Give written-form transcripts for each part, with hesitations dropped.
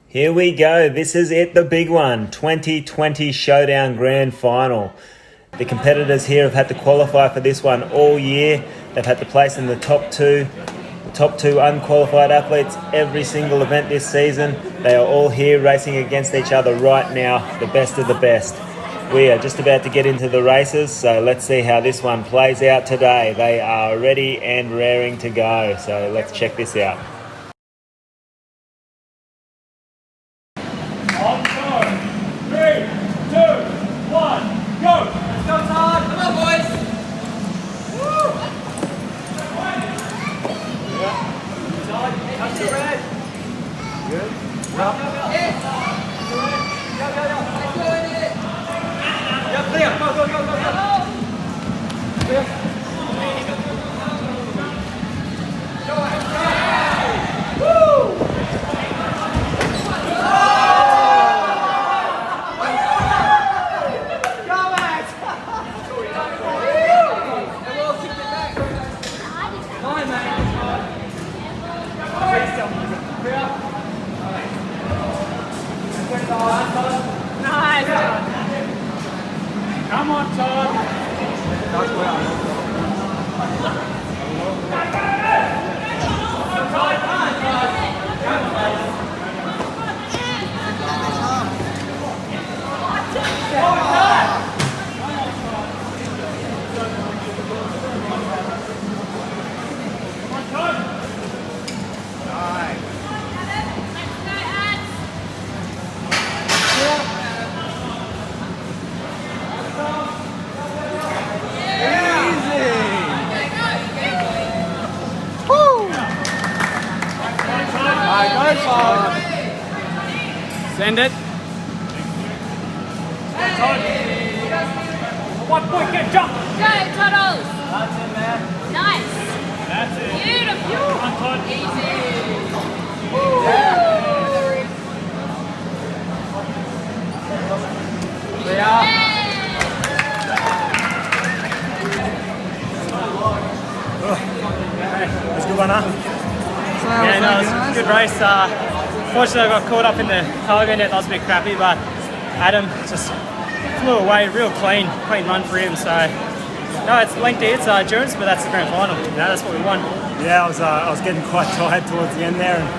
Here we go. This is it, the big one. 2020 Showdown Grand Final. The competitors here have had to qualify for this one all year. They've had to place in the top two unqualified athletes every single event this season. They are all here racing against each other right now, the best of the best. We are just about to get into the races, so let's see how this one plays out today. They are ready and raring to go, so let's check this out. On time. 3, 2, 1, go! Let's go, Todd! Come on, boys! Woo! Yeah. Todd, touch the red. Good. Go, go, go. Yes. Go, go, go. Let's go in it. Yeah, clear. Go, go, go, go, go. Clear. Go ahead. Woo! Nice. Come on, Todd. Send it. One point, get jump. Go, Toddles. That's it, man. Nice. That's it. Beautiful. Come on, Todd. Easy. That's a good one, huh? Yeah, no, it was a good race. Fortunately, I got caught up in the cargo net. That was a bit crappy, but Adam just flew away real clean run for him. So, no, it's lengthy, it's endurance, but that's the grand final. No, that's what we won. Yeah, I was getting quite tired towards the end there, and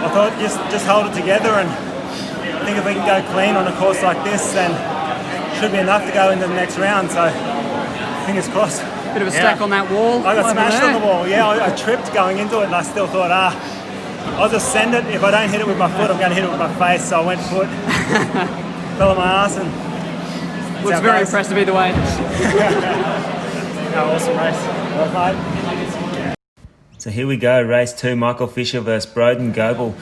I thought just hold it together, and I think if we can go clean on a course like this, then should be enough to go into the next round. So, fingers crossed. Bit of a stack on that wall. I got smashed on the wall. Yeah, I tripped going into it, and I still thought, I'll just send it. If I don't hit it with my foot, I'm going to hit it with my face. So I went foot, fell on my ass, and Looks very impressive either way. awesome race. Well played. So here we go, race 2, Michael Fisher versus Brodan Goepel.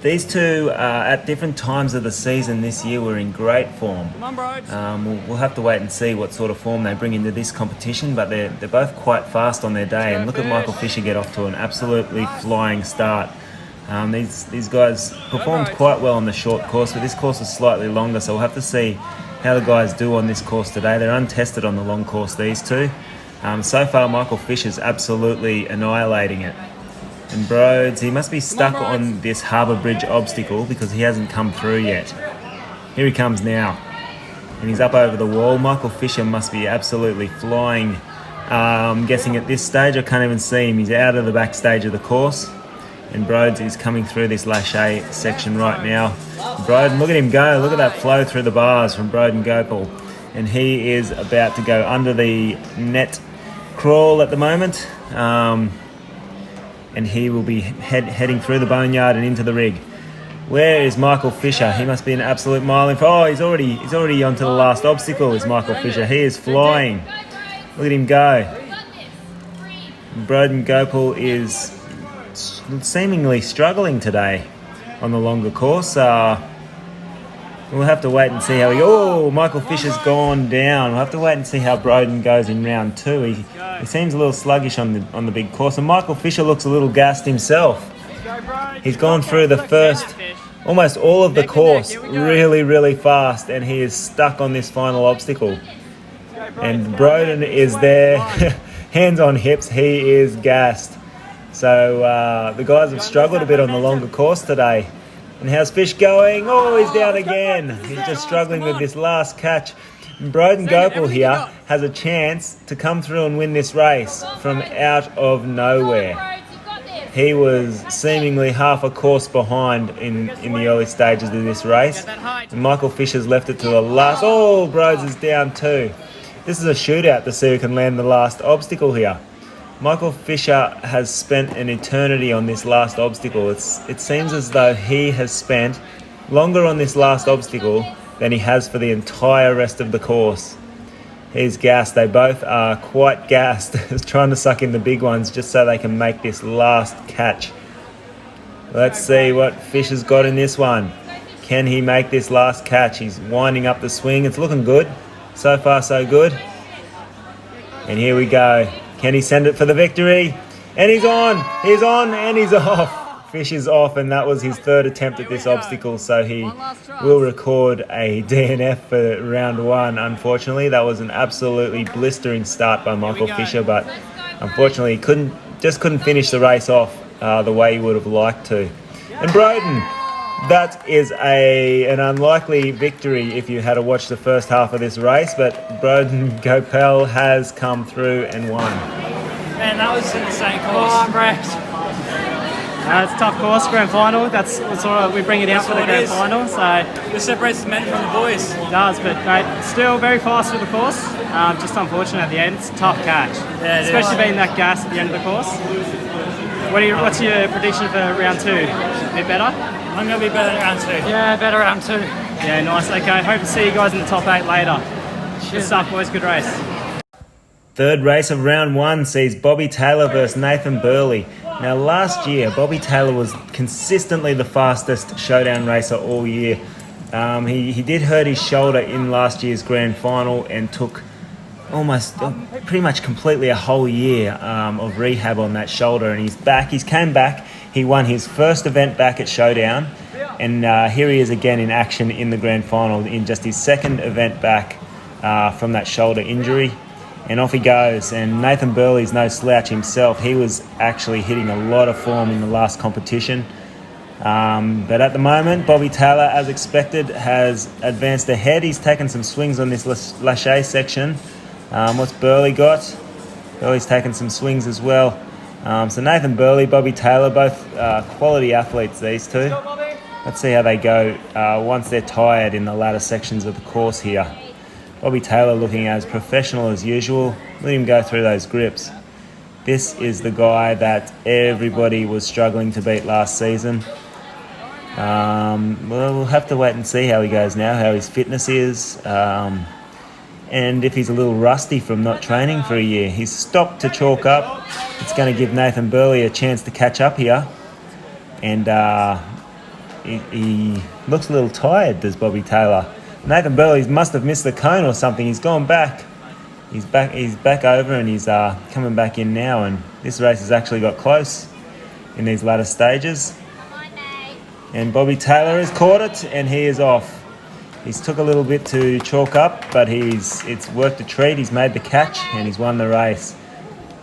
These two at different times of the season this year were in great form. Come on, bros. We'll have to wait and see what sort of form they bring into this competition, but they're both quite fast on their day. And look at Michael Fisher get off to an absolutely flying start. These guys performed quite well on the short course, but this course is slightly longer, so we'll have to see how the guys do on this course today. They're untested on the long course, these two. So far, Michael Fisher's absolutely annihilating it. And Broads, he must be stuck on this Harbour Bridge obstacle because he hasn't come through yet. Here he comes now. And he's up over the wall. Michael Fisher must be absolutely flying. I'm guessing at this stage, I can't even see him. He's out of the back stage of the course. And Broads is coming through this Lachey section right now. Brodan, look at him go. Look at that flow through the bars from Brodan Goepel. And he is about to go under the net crawl at the moment. And he will be heading through the boneyard and into the rig. Where is Michael Fisher? He must be an absolute mile in front. Oh, he's already onto the last obstacle, is Michael Fisher. He is flying. Look at him go. Brodan Goepel is seemingly struggling today on the longer course. We'll have to wait and see how Michael Fisher's gone down. We'll have to wait and see how Brodan goes in round 2. He seems a little sluggish on the big course, and Michael Fisher looks a little gassed himself. He's gone through the first, almost all of the course really, really fast, and he is stuck on this final obstacle. And Brodan is there, hands on hips, he is gassed. So the guys have struggled a bit on the longer course today. And how's Fish going? Oh, he's down again. He's just struggling with this last catch. And Brodan Goepel here has a chance to come through and win this race from out of nowhere. He was seemingly half a course behind in the early stages of this race. And Michael Fisher's left it to the last. Oh, Brods is down too. This is a shootout to see who can land the last obstacle here. Michael Fisher has spent an eternity on this last obstacle. It seems as though he has spent longer on this last obstacle than he has for the entire rest of the course. He's gassed. They both are quite gassed, trying to suck in the big ones just so they can make this last catch. Let's see what Fisher's got in this one. Can he make this last catch? He's winding up the swing. It's looking good. So far, so good. And here we go. Can he send it for the victory? And he's on, and he's off. Fish is off, and that was his third attempt at this obstacle, so he will record a DNF for round one. Unfortunately, that was an absolutely blistering start by Michael Fisher, but unfortunately he couldn't finish the race off the way he would have liked to. And Brodan, that is an unlikely victory if you had to watch the first half of this race, but Brodan Goepel has come through and won. Man, that was an insane course. Oh, I'm wrecked. It's a tough course, grand final. That's sort of, we bring it out for the grand final. So This separates the men from the boys. It does, but mate, still very fast through the course. Just unfortunate at the end. It's a tough catch, especially being that gas at the end of the course. What's your prediction for round two? A bit better? I'm going to be better at round two. Yeah, better round two. Yeah, nice. Okay, hope to see you guys in the top 8 later. Good stuff, boys. Good race. Third race of round one sees Bobby Taylor versus Nathan Burley. Now last year, Bobby Taylor was consistently the fastest showdown racer all year. He did hurt his shoulder in last year's grand final and took pretty much completely a whole year of rehab on that shoulder, and he's back. He's came back. He won his first event back at Showdown, and here he is again in action in the grand final in just his second event back from that shoulder injury. And off he goes, and Nathan Burley's no slouch himself. He was actually hitting a lot of form in the last competition. But at the moment, Bobby Taylor, as expected, has advanced ahead. He's taken some swings on this lâché section. What's Burley got? Burley's taken some swings as well. So Nathan Burley, Bobby Taylor, both quality athletes, these two. Let's see how they go once they're tired in the latter sections of the course here. Bobby Taylor looking as professional as usual. Let him go through those grips. This is the guy that everybody was struggling to beat last season. Well, we'll have to wait and see how he goes now, how his fitness is, and if he's a little rusty from not training for a year. He's stopped to chalk up. It's going to give Nathan Burley a chance to catch up here. And he looks a little tired, does Bobby Taylor. Nathan Burley must have missed the cone or something. He's gone back. He's back over, and he's coming back in now. And this race has actually got close in these latter stages. And Bobby Taylor has caught it, and he is off. He's took a little bit to chalk up, but it's worked a treat. He's made the catch, and he's won the race.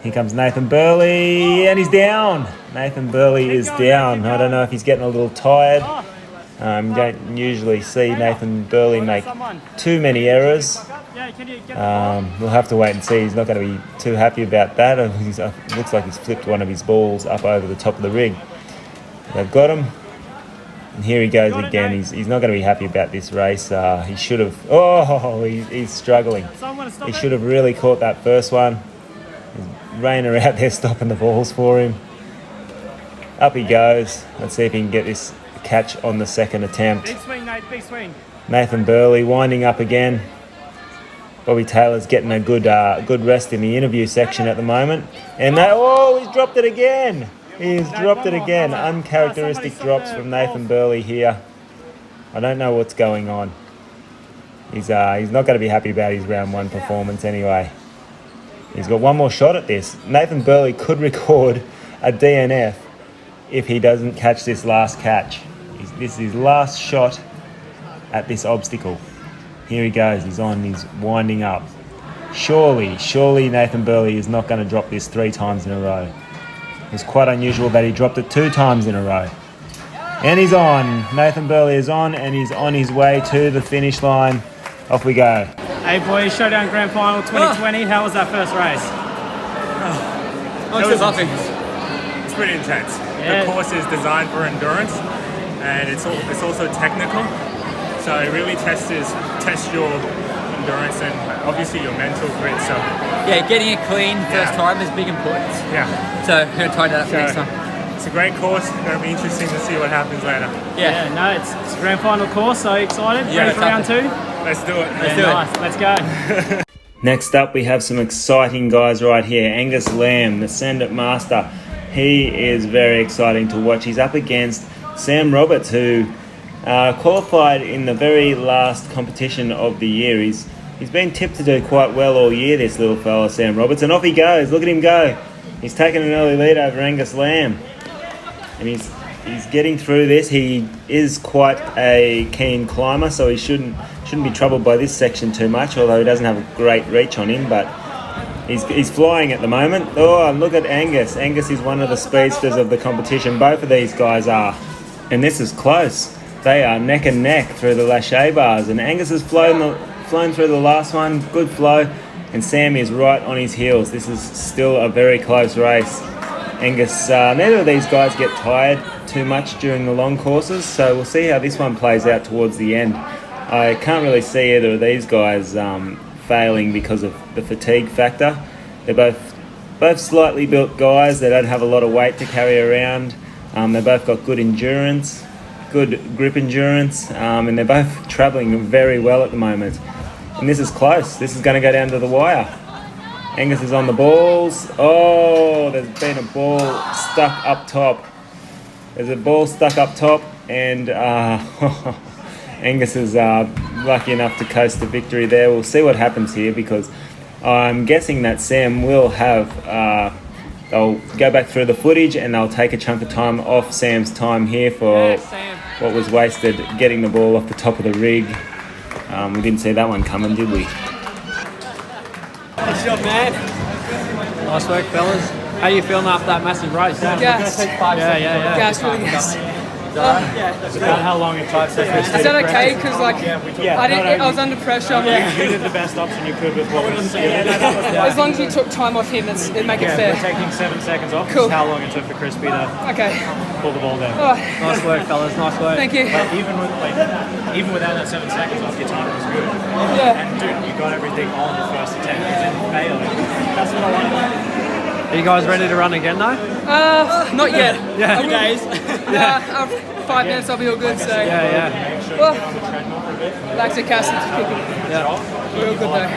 Here comes Nathan Burley, and he's down. Nathan Burley is down. I don't know if he's getting a little tired. You don't usually see Nathan Burley make too many errors. We'll have to wait and see. He's not going to be too happy about that. It looks like he's flipped one of his balls up over the top of the rig. They've got him. And here he goes again. He's not going to be happy about this race. He should have... Oh, he's struggling. He should have really caught that first one. Rayner out there stopping the balls for him. Up he goes. Let's see if he can get this catch on the second attempt. Big swing, Nate, big swing. Nathan Burley winding up again. Bobby Taylor's getting a good rest in the interview section at the moment. And he's dropped it again. He's dropped it again. Uncharacteristic drops from Nathan Burley here. I don't know what's going on. He's not going to be happy about his round one performance anyway. He's got one more shot at this. Nathan Burley could record a DNF if he doesn't catch this last catch. This is his last shot at this obstacle. Here he goes. He's winding up. Surely Nathan Burley is not going to drop this 3 times in a row. It's quite unusual that he dropped it 2 times in a row. And he's on. Nathan Burley is on, and he's on his way to the finish line. Off we go. Hey boys, Showdown Grand Final 2020. How was that first race? I'm still laughing. It's pretty intense. Yeah. The course is designed for endurance, and it's also technical. So it really tests your endurance and obviously your mental grit. So Yeah, getting it clean first time is big importance. yeah, So we're going to tighten that up for next time. it's a great course. Going to be interesting to see what happens later. Yeah, no, it's a grand final course, so excited. Yeah, Ready for round two? Let's do it. Let's do it. Nice, let's go. Next up, we have some exciting guys right here. Angus Lambe, the Send-It Master. He is very exciting to watch. He's up against Sam Roberts, who qualified in the very last competition of the year. He's been tipped to do quite well all year, this little fella, Sam Roberts. And off he goes. Look at him go. He's taken an early lead over Angus Lambe. And he's getting through this. He is quite a keen climber, so he shouldn't be troubled by this section too much, although he doesn't have a great reach on him, but he's flying at the moment. Oh, and look at Angus. Angus is one of the speedsters of the competition. Both of these guys are. And this is close. They are neck and neck through the lâché bars, and Angus has flown through the last one. Good flow, and Sam is right on his heels. This is still a very close race. Angus, neither of these guys get tired too much during the long courses, so we'll see how this one plays out towards the end. I can't really see either of these guys failing because of the fatigue factor. They're both slightly built guys. They don't have a lot of weight to carry around. They both got good endurance, good grip endurance, and they're both travelling very well at the moment. And this is close. This is going to go down to the wire. Angus is on the balls. Oh, there's been a ball stuck up top. There's a ball stuck up top, and Angus is lucky enough to coast to victory there. We'll see what happens here, because I'm guessing that Sam will have... they'll go back through the footage and they'll take a chunk of time off Sam's time here for what was wasted getting the ball off the top of the rig. We didn't see that one coming, did we? Good job, man. Nice work, fellas. How are you feeling after that massive race? Gas. Yeah. Gas, really gas. About how long it takes. Is that okay? Because I was under pressure. You did the best option you could with what was As long as you took time off him, it'd make it fair. We're taking 7 seconds off. Cool. Is how long it took for Crispy to Okay. pull the ball down. Oh, Nice work, fellas. Nice work. thank you. But even without that 7 seconds off, your time was good. Yeah. And dude, you got everything on the first attempt. You didn't fail. That's what I wanted. Are you guys ready to run again, though? Not yet. Yeah. 2 days. 5 minutes, I'll be all good. So. Yeah. Well, lactic acid's kicking. Yeah. We're all good though.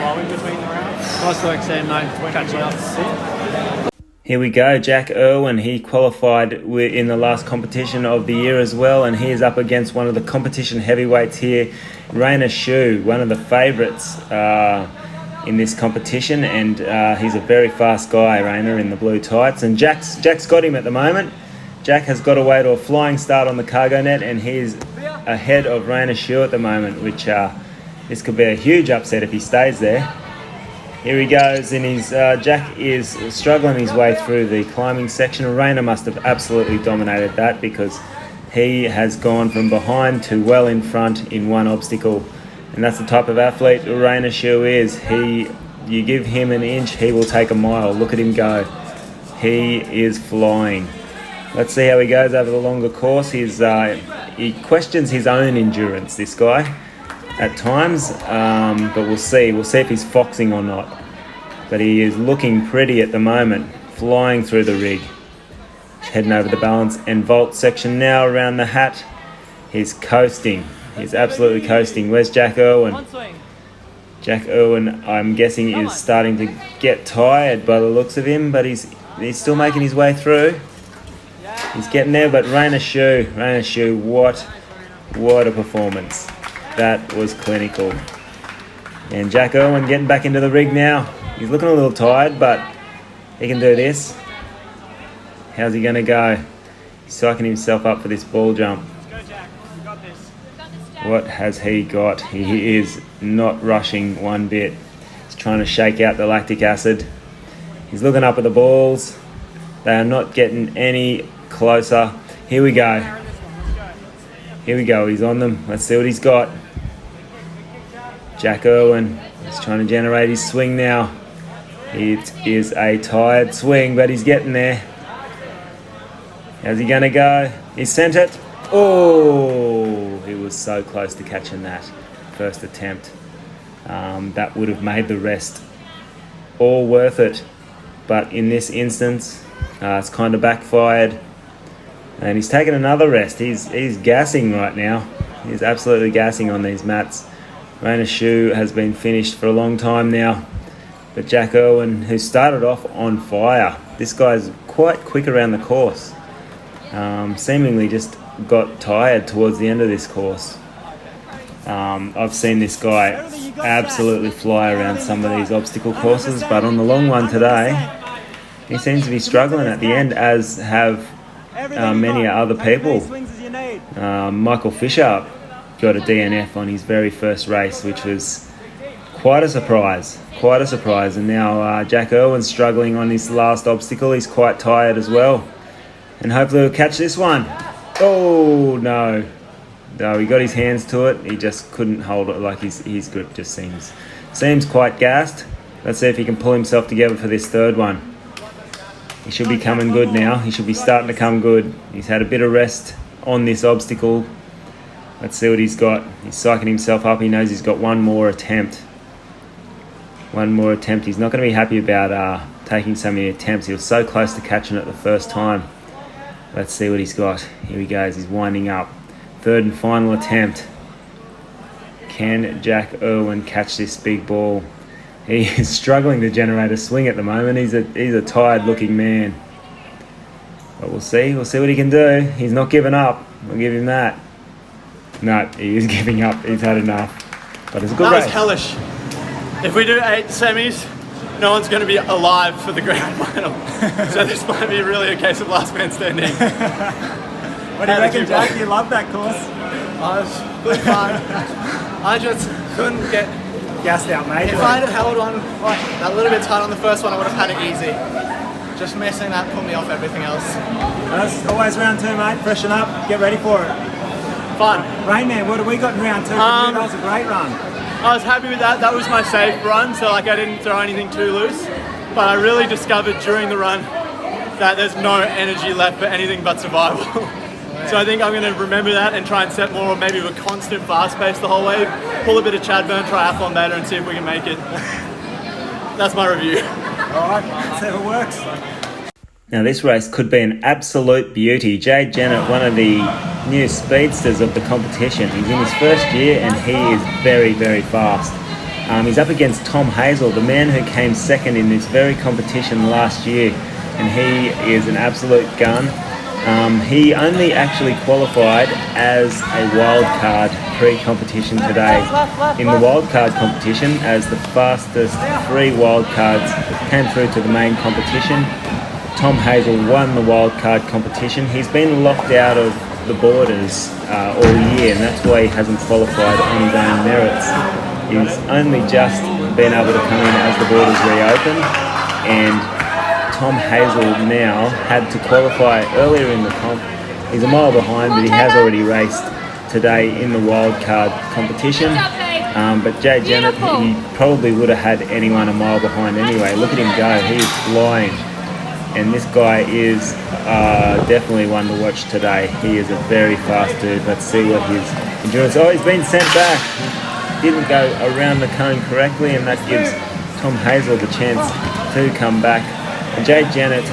Nice work, Sam. No, catching up. Here we go, Jack Irwin. He qualified in the last competition of the year as well, and he is up against one of the competition heavyweights here, Rainer Shu, one of the favourites in this competition, and he's a very fast guy, Rainer, in the blue tights. And Jack's got him at the moment. Jack has got away to a flying start on the cargo net, and he's ahead of Rainer Shu at the moment, which this could be a huge upset if he stays there. Here he goes, and Jack is struggling his way through the climbing section. Rainer must have absolutely dominated that, because he has gone from behind to well in front in one obstacle. And that's the type of athlete Rainer Shu is. You give him an inch, he will take a mile. Look at him go. He is flying. Let's see how he goes over the longer course. He questions his own endurance, this guy, at times, but we'll see. We'll see if he's foxing or not. But he is looking pretty at the moment, flying through the rig. Heading over the balance and vault section now around the hat. He's coasting. He's absolutely coasting. Where's Jack Irwin? Jack Irwin, I'm guessing, is starting to get tired by the looks of him, but he's still making his way through. He's getting there, but Rainer Shu, what a performance. That was clinical. And Jack Irwin getting back into the rig now. He's looking a little tired, but he can do this. How's he going to go? He's psyching himself up for this ball jump. Let's go, Jack. We got this. What has he got? He is not rushing one bit. He's trying to shake out the lactic acid. He's looking up at the balls. They are not getting any closer. Here we go. Here we go, he's on them. Let's see what he's got. Jack Irwin is trying to generate his swing now. It is a tired swing, but he's getting there. How's he going to go? He sent it. Oh, he was so close to catching that first attempt. That would have made the rest all worth it. But in this instance, it's kind of backfired. And he's taken another rest. He's gassing right now. He's absolutely gassing on these mats. Raina's shoe has been finished for a long time now. But Jack Irwin, who started off on fire, this guy's quite quick around the course. Seemingly just got tired towards the end of this course. I've seen this guy absolutely fly around some of these obstacle courses, but on the long one today, he seems to be struggling at the end, as have many other people. Michael Fisher got a DNF on his very first race, which was quite a surprise. And now Jack Irwin's struggling on his last obstacle. He's quite tired as well. And hopefully he'll catch this one. Oh, no. No, he got his hands to it. He just couldn't hold it. Like his grip just seems quite gassed. Let's see if he can pull himself together for this third one. He should be coming good now. He should be starting to come good. He's had a bit of rest on this obstacle. Let's see what he's got. He's psyching himself up. He knows he's got one more attempt. He's not going to be happy about taking so many attempts. He was so close to catching it the first time. Let's see what he's got. Here he goes. He's winding up. Third and final attempt. Can Jack Irwin catch this big ball? He is struggling to generate a swing at the moment. He's a tired-looking man. But we'll see. We'll see what he can do. He's not giving up. I'll give him that. No, he is giving up. He's had enough. But it's a good race. That was hellish. If we do 8 semis, no one's going to be alive for the grand final. So this might be really a case of last man standing. What do you reckon, Jack? You love that course? I was good fun. I just couldn't get gassed out, mate. If I'd have held on like a little bit tight on the first one, I would have had it easy. Just missing that put me off everything else. That's always round 2, mate. Freshen up, get ready for it. Fun. Rain Man, what have we got in round 2? That was a great run. I was happy with that. That was my safe run, so like I didn't throw anything too loose. But I really discovered during the run that there's no energy left for anything but survival. So I think I'm going to remember that and try and set more, maybe of a constant fast pace the whole way. Pull a bit of Chadburn triathlon better and see if we can make it. That's my review. All right, let's see if it works. Now this race could be an absolute beauty. Jade Genet, one of the new speedsters of the competition. He's in his first year and he is very, very fast. He's up against Tom Hazell, the man who came second in this very competition last year, and he is an absolute gun. He only actually qualified as a wildcard pre-competition today. In the wildcard competition, as the fastest 3 wildcards came through to the main competition, Tom Hazell won the wildcard competition. He's been locked out of the borders all year, and that's why he hasn't qualified on his own merits. He's only just been able to come in as the borders reopen, and Tom Hazell now had to qualify earlier in the comp. He's a mile behind, but he has already raced today in the wildcard competition. But Jade Genet, he probably would have had anyone a mile behind anyway. Look at him go, he is flying. And this guy is definitely one to watch today. He is a very fast dude. Let's see what his endurance... Oh, he's been sent back. Didn't go around the cone correctly, and that gives Tom Hazell the chance to come back. And Jade Genet,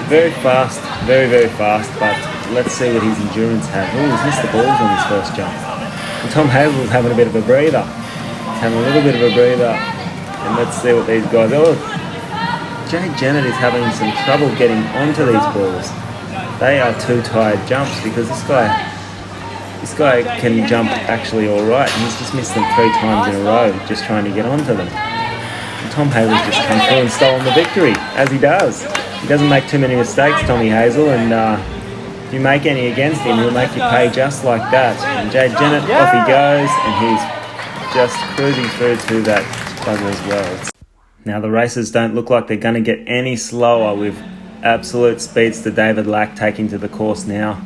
very fast, very, very fast, but let's see what his endurance has. Oh, he's missed the balls on his first jump. And Tom Hazell's having a bit of a breather. He's having a little bit of a breather. And let's see what these guys... Oh, Jade Genet is having some trouble getting onto these balls. They are 2 tired jumps, because this guy can jump actually all right, and he's just missed them 3 times in a row just trying to get onto them. And Tom Hazell's just come through and stolen the victory, as he does. He doesn't make too many mistakes, Tommy Hazell, and if you make any against him, he'll make you pay just like that. And Jade Genet, off he goes, and he's just cruising through to that buzzer as well. Now the races don't look like they're going to get any slower, with absolute speedster David Lack taking to the course now.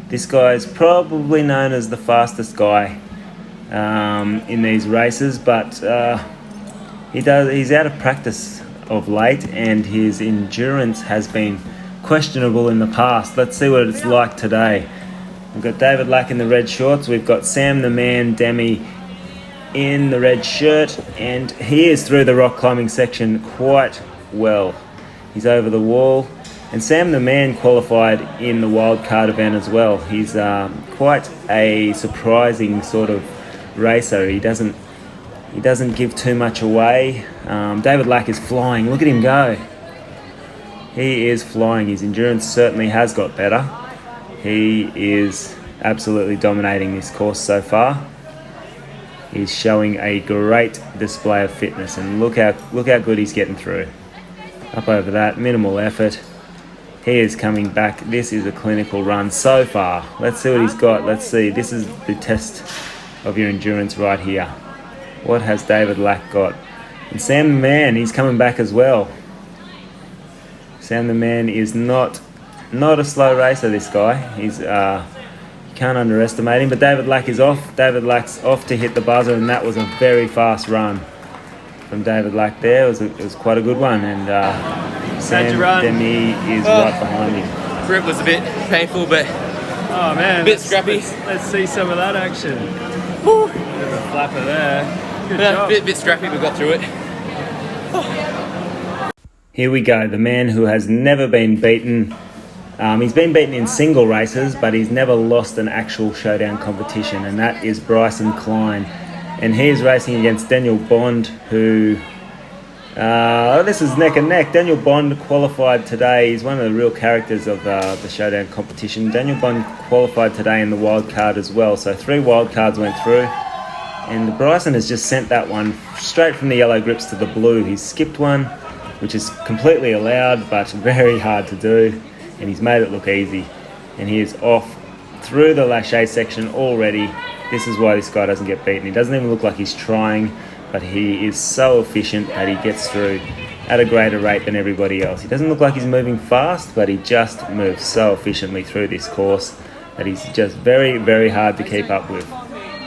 This guy is probably known as the fastest guy in these races, but he's out of practice of late, and his endurance has been questionable in the past. Let's see what it's like today. We've got David Lack in the red shorts. We've got Sam the Man Dehmie in the red shirt, and he is through the rock climbing section quite well. He's over the wall, and Sam the Man qualified in the wildcard event as well. He's quite a surprising sort of racer. He doesn't give too much away. David Lack is flying. Look at him go. He is flying. His endurance certainly has got better. He is absolutely dominating this course so far. He's showing a great display of fitness, and look how good he's getting through. Up over that, minimal effort. He is coming back. This is a clinical run so far. Let's see what he's got. Let's see. This is the test of your endurance right here. What has David Lack got? And Sam the Man, he's coming back as well. Sam the Man is not a slow racer, this guy. He's you can't underestimate him, but David Lack is off. David Lack's off to hit the buzzer, and that was a very fast run from David Lack there. It was quite a good one, and Sam Dehmie is right behind him. Grip was a bit painful, but Oh man, a bit scrappy. Let's see some of that action. Woo. Bit of a flapper there. Good job. Bit scrappy, but got through it. Here we go, the man who has never been beaten. He's been beaten in single races, but he's never lost an actual showdown competition, and that is Bryson Klein. And he is racing against Daniel Bond, who... this is neck and neck. Daniel Bond qualified today. He's one of the real characters of the showdown competition. Daniel Bond qualified today in the wild card as well. So 3 wild cards went through. And Bryson has just sent that one straight from the yellow grips to the blue. He's skipped one, which is completely allowed, but very hard to do. And he's made it look easy. And he is off through the lâché section already. This is why this guy doesn't get beaten. He doesn't even look like he's trying, but he is so efficient that he gets through at a greater rate than everybody else. He doesn't look like he's moving fast, but he just moves so efficiently through this course that he's just very, very hard to keep up with.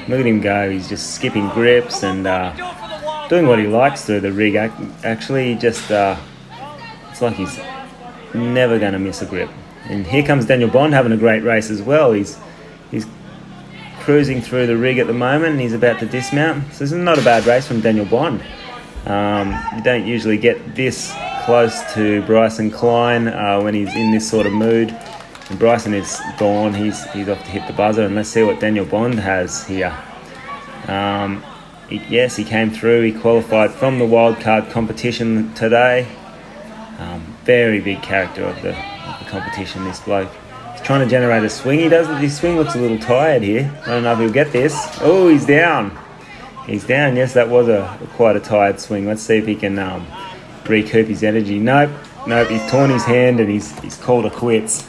Look at him go. He's just skipping grips and doing what he likes through the rig. Actually, just it's like he's never going to miss a grip. And here comes Daniel Bond having a great race as well. He's cruising through the rig at the moment, and he's about to dismount. So this is not a bad race from Daniel Bond. You don't usually get this close to Bryson Klein when he's in this sort of mood. And Bryson is gone. He's off to hit the buzzer, and let's see what Daniel Bond has here. Yes, he came through. He qualified from the wildcard competition today. Very big character of the competition, this bloke. He's trying to generate a swing. His swing looks a little tired here. I don't know if he'll get this. Oh, he's down. He's down. Yes, that was quite a tired swing. Let's see if he can recoup his energy. Nope. He's torn his hand, and he's called it quits.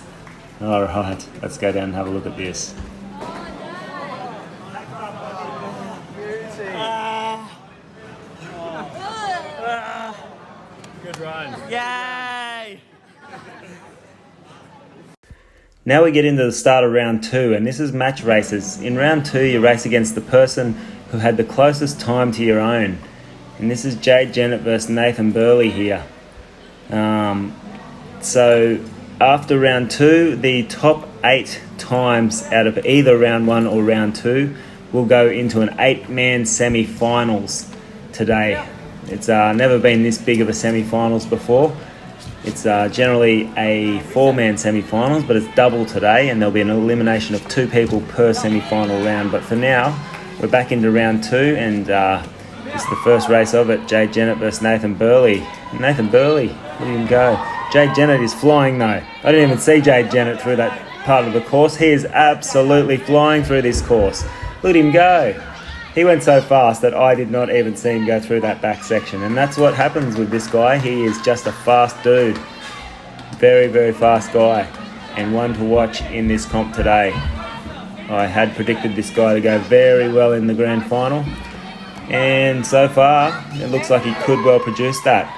All right, let's go down and have a look at this. Good run. Yay! Now we get into the start of round 2, and this is match races. In round 2, you race against the person who had the closest time to your own. And this is Jade Genet versus Nathan Burley here. So after round 2, the top 8 times out of either round 1 or round 2 will go into an 8-man semi-finals today. It's never been this big of a semi-finals before. It's generally a 4-man semi-finals, but it's double today, and there'll be an elimination of 2 people per semi-final round. But for now, we're back into round 2, and it's the first race of it. Jade Genet versus Nathan Burley. Nathan Burley, look at him go. Jade Genet is flying though. I didn't even see Jade Genet through that part of the course. He is absolutely flying through this course. Look at him go. He went so fast that I did not even see him go through that back section. And that's what happens with this guy. He is just a fast dude. Very, very fast guy. And one to watch in this comp today. I had predicted this guy to go very well in the grand final. And so far, it looks like he could well produce that.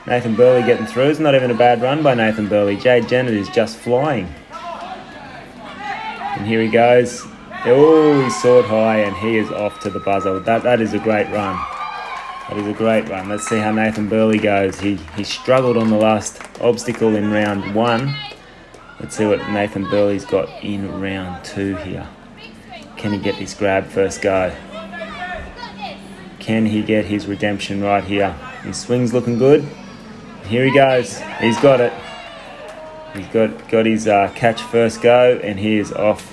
Nathan Burley getting through. It's not even a bad run by Nathan Burley. Jade Genet is just flying. And here he goes. Oh, he's soared high and he is off to the buzzer. That is a great run. That is a great run. Let's see how Nathan Burley goes. He struggled on the last obstacle in round 1. Let's see what Nathan Burley's got in round 2 here. Can he get this grab first go? Can he get his redemption right here? His swing's looking good. Here he goes. He's got it. He's got his catch first go, and he is off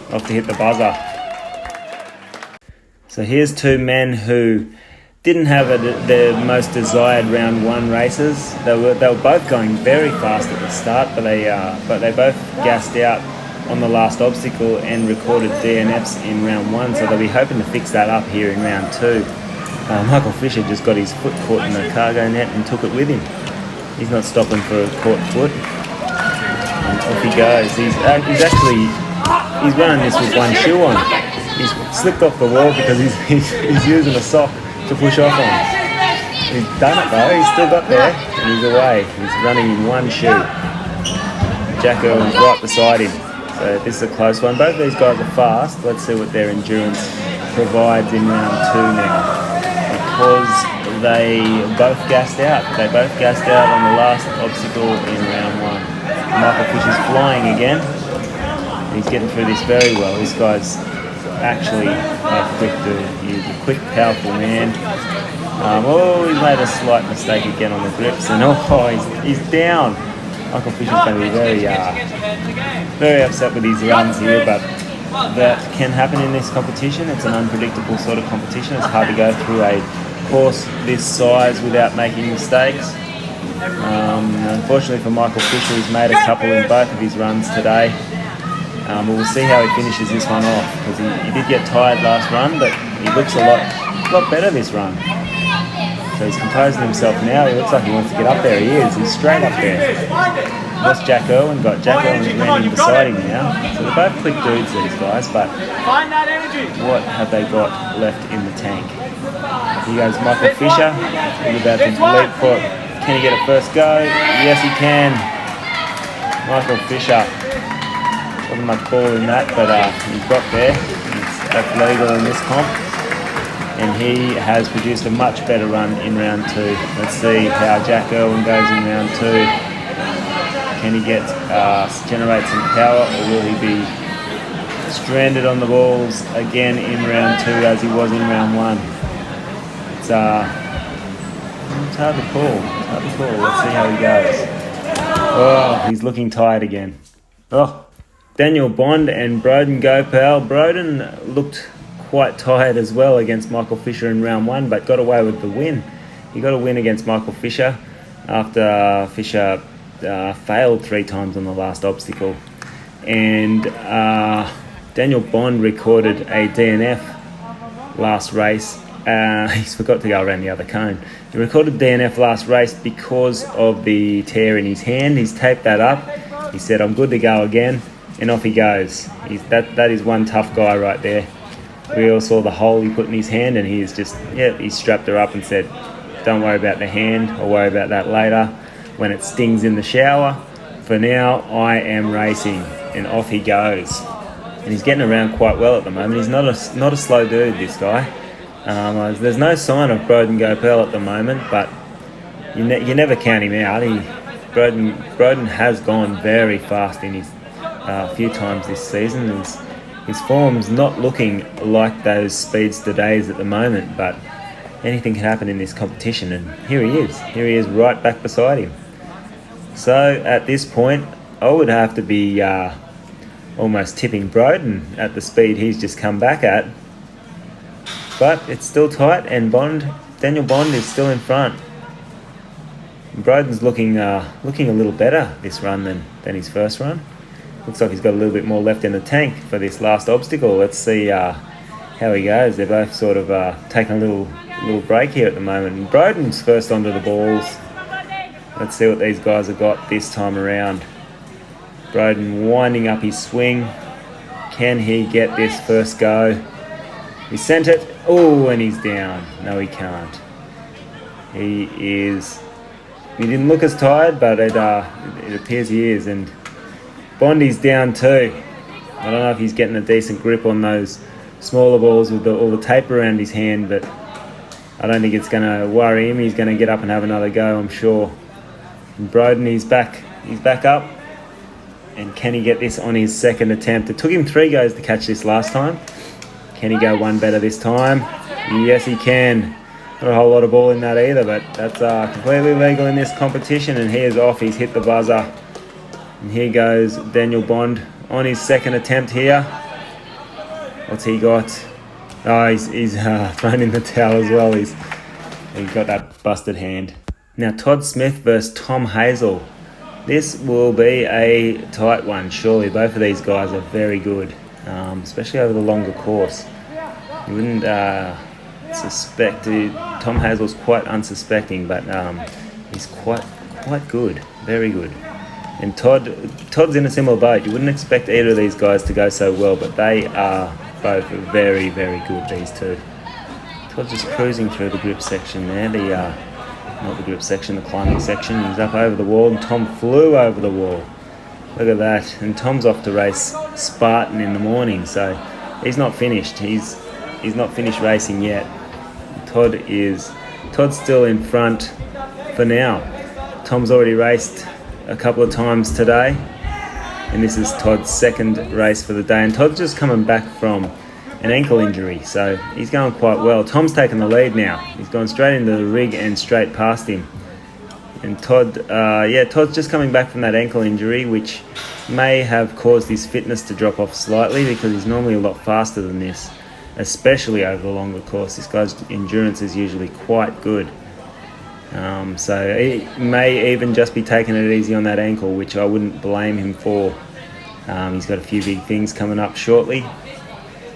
to hit the buzzer. So here's two men who didn't have the most desired round 1 races. They were both going very fast at the start, but they both gassed out on the last obstacle and recorded DNFs in round 1. So they'll be hoping to fix that up here in round 2. Michael Fisher just got his foot caught in the cargo net and took it with him. He's not stopping for a caught foot. And off he goes. He's running this with one shoe on. He's slipped off the wall because he's using a sock to push off on. He's done it though. He's still got there and he's away. He's running in one shoe. Jack Irwin's right beside him. So this is a close one. Both of these guys are fast. Let's see what their endurance provides in round 2 now. Because they both gassed out. They both gassed out on the last obstacle in round 1. Michael Fisher's flying again. He's getting through this very well. This guy's actually a quick dude. He's a quick, powerful man. He's made a slight mistake again on the grips, and he's down. Michael Fisher's going to be very upset with his runs here, but that can happen in this competition. It's an unpredictable sort of competition. It's hard to go through a course this size without making mistakes. Unfortunately for Michael Fisher, he's made a couple in both of his runs today. But we'll see how he finishes this one off, because he did get tired last run, but he looks a lot better this run. So he's composing himself now. He looks like he wants to get up there. He is. He's straight up there. Lost Jack Irwin. Got Jack Irwin's running beside him now. So they're both quick dudes, these guys, but what have they got left in the tank? Here goes Michael Fisher. He's about to leap for it. Can he get a first go? Yes, he can. Michael Fisher. Wasn't much ball in that, but he's got there. That's legal in this comp. And he has produced a much better run in round 2. Let's see how Jack Irwin goes in round 2. Can he generate some power, or will he be stranded on the balls again in round 2 as he was in round 1? It's hard to call. Let's see how he goes. Oh, he's looking tired again. Oh, Daniel Bond and Brodan Goepel. Brodan looked quite tired as well against Michael Fisher in round 1, but got away with the win. He got a win against Michael Fisher after Fisher failed 3 times on the last obstacle. And Daniel Bond recorded a DNF last race. He's forgot to go around the other cone. He recorded DNF last race because of the tear in his hand. He's taped that up. He said, "I'm good to go again," and off he goes. That is one tough guy right there. We all saw the hole he put in his hand, and he strapped her up and said, "Don't worry about the hand. I'll worry about that later when it stings in the shower. For now, I am racing," and off he goes. And he's getting around quite well at the moment. He's not a slow dude, this guy. There's no sign of Brodan Goepel at the moment, but you never count him out. Brodan has gone very fast in his few times this season. His form's not looking like those speedster days at the moment, but anything can happen in this competition, and here he is right back beside him. So at this point, I would have to be almost tipping Brodan at the speed he's just come back at, but it's still tight, and Daniel Bond is still in front. Brodan's looking a little better this run than his first run. Looks like he's got a little bit more left in the tank for this last obstacle. Let's see how he goes. They're both sort of taking a little break here at the moment. And Brodan's first onto the balls. Let's see what these guys have got this time around. Brodan winding up his swing. Can he get this first go? He sent it. Oh, and he's down. No, he can't. He didn't look as tired, but it appears he is. And Bondi's down too. I don't know if he's getting a decent grip on those smaller balls with all the tape around his hand, but I don't think it's going to worry him. He's going to get up and have another go, I'm sure. And Brodan, he's back up. And can he get this on his second attempt? It took him 3 goes to catch this last time. Can he go one better this time? Yes, he can. Not a whole lot of ball in that either, but that's completely legal in this competition. And he is off. He's hit the buzzer. And here goes Daniel Bond on his second attempt here. What's he got? Oh, he's thrown in the towel as well. He's got that busted hand. Now, Todd Smith versus Tom Hazell. This will be a tight one, surely. Both of these guys are very good, especially over the longer course. You wouldn't suspect it. Tom Hazell's quite unsuspecting, but he's quite good, very good. And Todd's in a similar boat. You wouldn't expect either of these guys to go so well, but they are both very, very good, these two. Todd's just cruising through the grip section there, not the grip section, the climbing section. He's up over the wall, and Tom flew over the wall. Look at that. And Tom's off to race Spartan in the morning, so he's not finished. He's not finished racing yet. Todd's still in front for now. Tom's already raced a couple of times today, and this is Todd's second race for the day. And Todd's just coming back from an ankle injury, so he's going quite well. Tom's taken the lead now. He's gone straight into the rig and straight past him. And Todd's just coming back from that ankle injury, which may have caused his fitness to drop off slightly, because he's normally a lot faster than this, especially over the longer course. This guy's endurance is usually quite good. So he may even just be taking it easy on that ankle, which I wouldn't blame him for. He's got a few big things coming up shortly.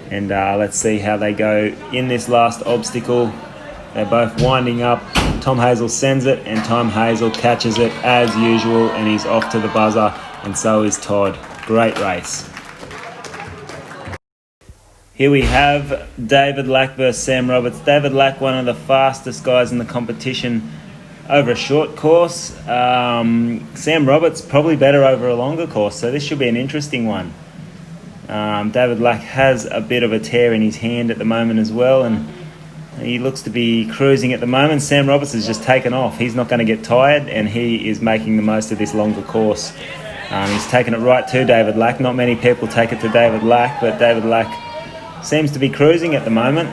And let's see how they go in this last obstacle. They're both winding up. Tom Hazell sends it, and Tom Hazell catches it as usual, and he's off to the buzzer, and so is Todd. Great race. Here we have David Lack versus Sam Roberts. David Lack, one of the fastest guys in the competition over a short course. Sam Roberts probably better over a longer course, so this should be an interesting one. David Lack has a bit of a tear in his hand at the moment as well, and he looks to be cruising at the moment. Sam Roberts has just taken off. He's not going to get tired, and he is making the most of this longer course. He's taken it right to David Lack. Not many people take it to David Lack, but David Lack seems to be cruising at the moment.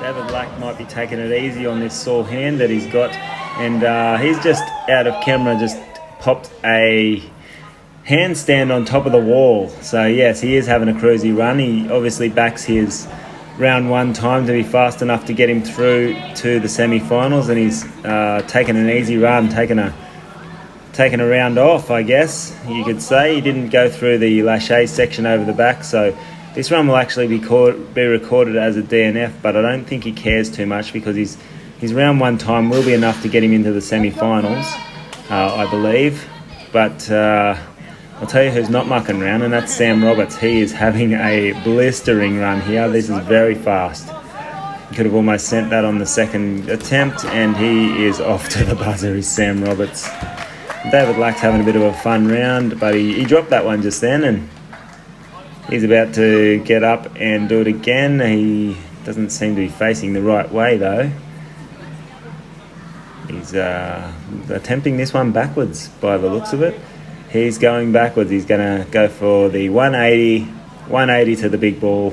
David Lack might be taking it easy on this sore hand that he's got, and he's just out of camera just popped a handstand on top of the wall. So yes, he is having a cruisy run. He obviously backs his round 1 time to be fast enough to get him through to the semi-finals, and he's taken an easy run, taken a round off, I guess you could say. He didn't go through the lâché section over the back, so this run will actually be recorded as a DNF, but I don't think he cares too much, because his round 1 time will be enough to get him into the semi-finals, I believe. But I'll tell you who's not mucking around, and that's Sam Roberts. He is having a blistering run here. This is very fast. He could have almost sent that on the second attempt, and he is off to the buzzer, is Sam Roberts. David Lack's having a bit of a fun round, but he dropped that one just then, and he's about to get up and do it again. He doesn't seem to be facing the right way, though. He's attempting this one backwards by the looks of it. He's going backwards. He's going to go for the 180 to the big ball,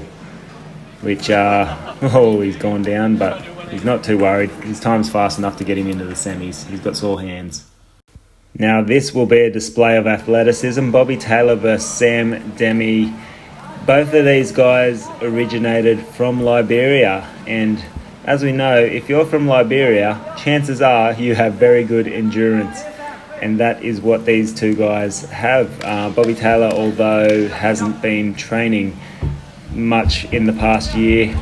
which, he's gone down, but he's not too worried. His time's fast enough to get him into the semis. He's got sore hands. Now this will be a display of athleticism. Bobby Taylor versus Sam Dehmie. Both of these guys originated from Liberia, and as we know, if you're from Liberia, chances are you have very good endurance. And that is what these two guys have. Bobby Taylor, although hasn't been training much in the past year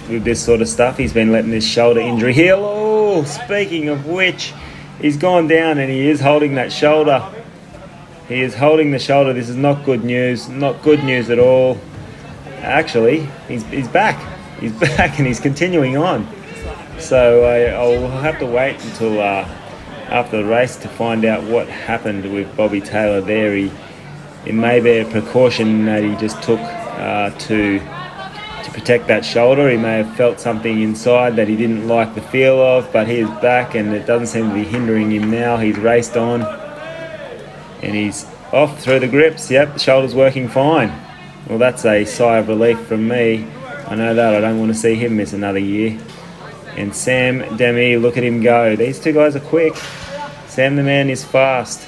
with this sort of stuff, he's been letting this shoulder injury heal. Oh, speaking of which, he's gone down and he is holding that shoulder. He is holding the shoulder. This is not good news. Not good news at all. Actually, he's back. He's back and he's continuing on. So I'll have to wait until after the race to find out what happened with Bobby Taylor there. it may be a precaution that he just took to protect that shoulder. He may have felt something inside that he didn't like the feel of, but he is back and it doesn't seem to be hindering him now. He's raced on and he's off through the grips. Yep, the shoulder's working fine. Well, that's a sigh of relief from me. I know that. I don't want to see him miss another year. And Sam Dehmie, look at him go. These two guys are quick. Sam the man is fast.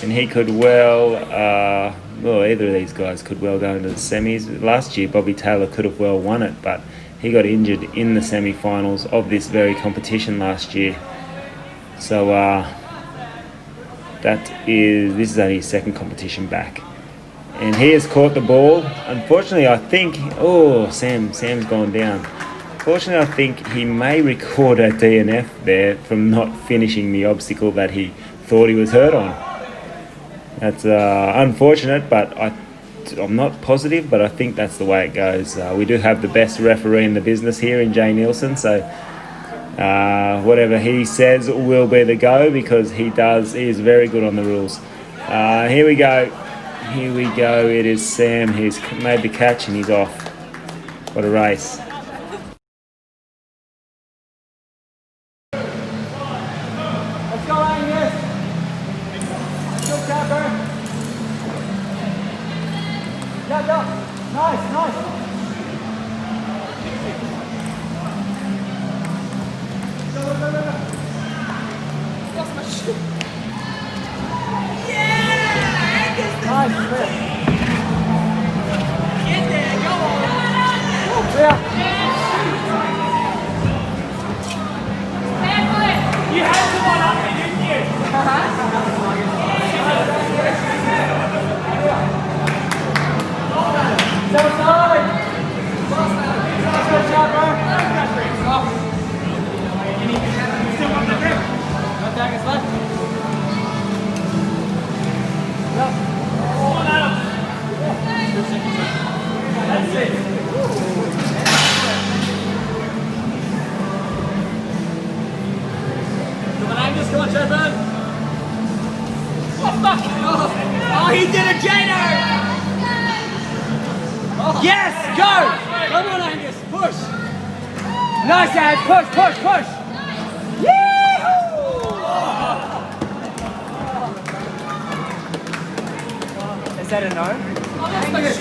And he could well, either of these guys could well go into the semis. Last year, Bobby Taylor could have well won it, but he got injured in the semi-finals of this very competition last year. So this is only his second competition back. And he has caught the ball. Unfortunately, I think, Sam's gone down. Fortunately, I think he may record a DNF there from not finishing the obstacle that he thought he was hurt on. That's unfortunate, but I'm not positive, but I think that's the way it goes. We do have the best referee in the business here in Jay Nielsen, so whatever he says will be the go, because he is very good on the rules. Here we go. It is Sam. He's made the catch and he's off. What a race. Let's go, Angus. Let's go, Chadburn. Go. Nice. Go. Lost my shoe. Nice, clear. Get there, go on. Clear. You had someone up there, didn't you? Outside. Let's go, Chadburn. Still got the grip. Got Angus left. Yep. That's it. Come on, Angus. Come on, Chadburn. Oh, fuck. Oh, he did a Jade. Oh. Yes, go. Come on, Angus. Push. Nice, Ad. Push. Is that a no? Angus.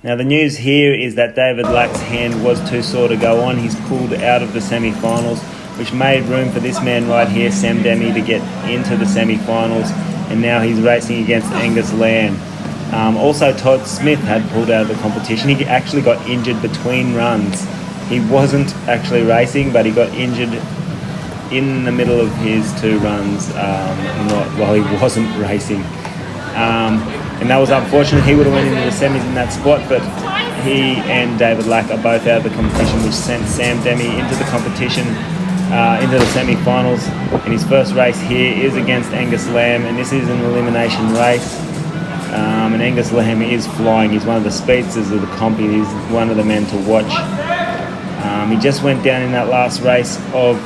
Now the news here is that David Lack's hand was too sore to go on. He's pulled out of the semi-finals, which made room for this man right here, Sam Dehmie, to get into the semi-finals, and now he's racing against Angus Lambe. Also, Todd Smith had pulled out of the competition. He actually got injured between runs. He wasn't actually racing, but he got injured in the middle of his two runs while he wasn't racing. And that was unfortunate. He would have went into the semis in that spot, but he and David Lack are both out of the competition, which sent Sam Dehmie into the competition, into the semi-finals. And his first race here is against Angus Lambe, and this is an elimination race. And Angus Lambe is flying. He's one of the speedsters of the comp. He's one of the men to watch. He just went down in that last race of